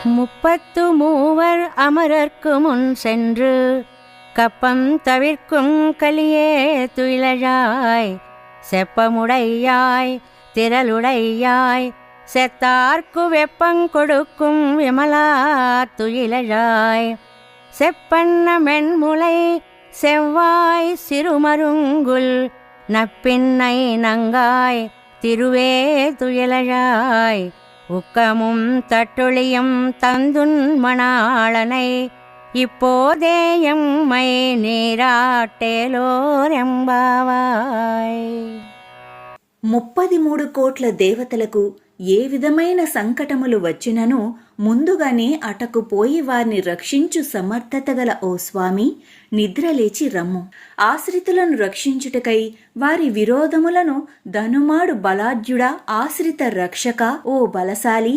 முப்பத்து மூவர் அமரர்க்கு முன் சென்று கப்பம் தவிர்க்கும் கலியே துயிலழாய் செப்பமுடையாய் திரளுடையாய் செத்தார்க்கு வெப்பங்கொடுக்கும் விமலா துயிலழாய் செப்பன்ன மென்முலை செவ்வாய் சிறுமருங்குல் நப்பின்னை நங்காய் திருவே துயிலழாய் உக்கமும் தட்டொழியும் தந்துன் மணாளனை இப்போதே எம்மை నీరాటేలోరెంబావాయ్. 33 కోట్ల దేవతలకు ఏ విధమైన సంకటములు వచ్చినను ముందుగానే అటకు పోయి వారిని రక్షించు సమర్థత గల ఓ స్వామి, నిద్రలేచి రమ్ము. ఆశ్రితులను రక్షించుటకై వారి విరోధములను ధనుమాడు బలాఢ్యుడా, ఆశ్రిత రక్షక ఓ బలశాలి,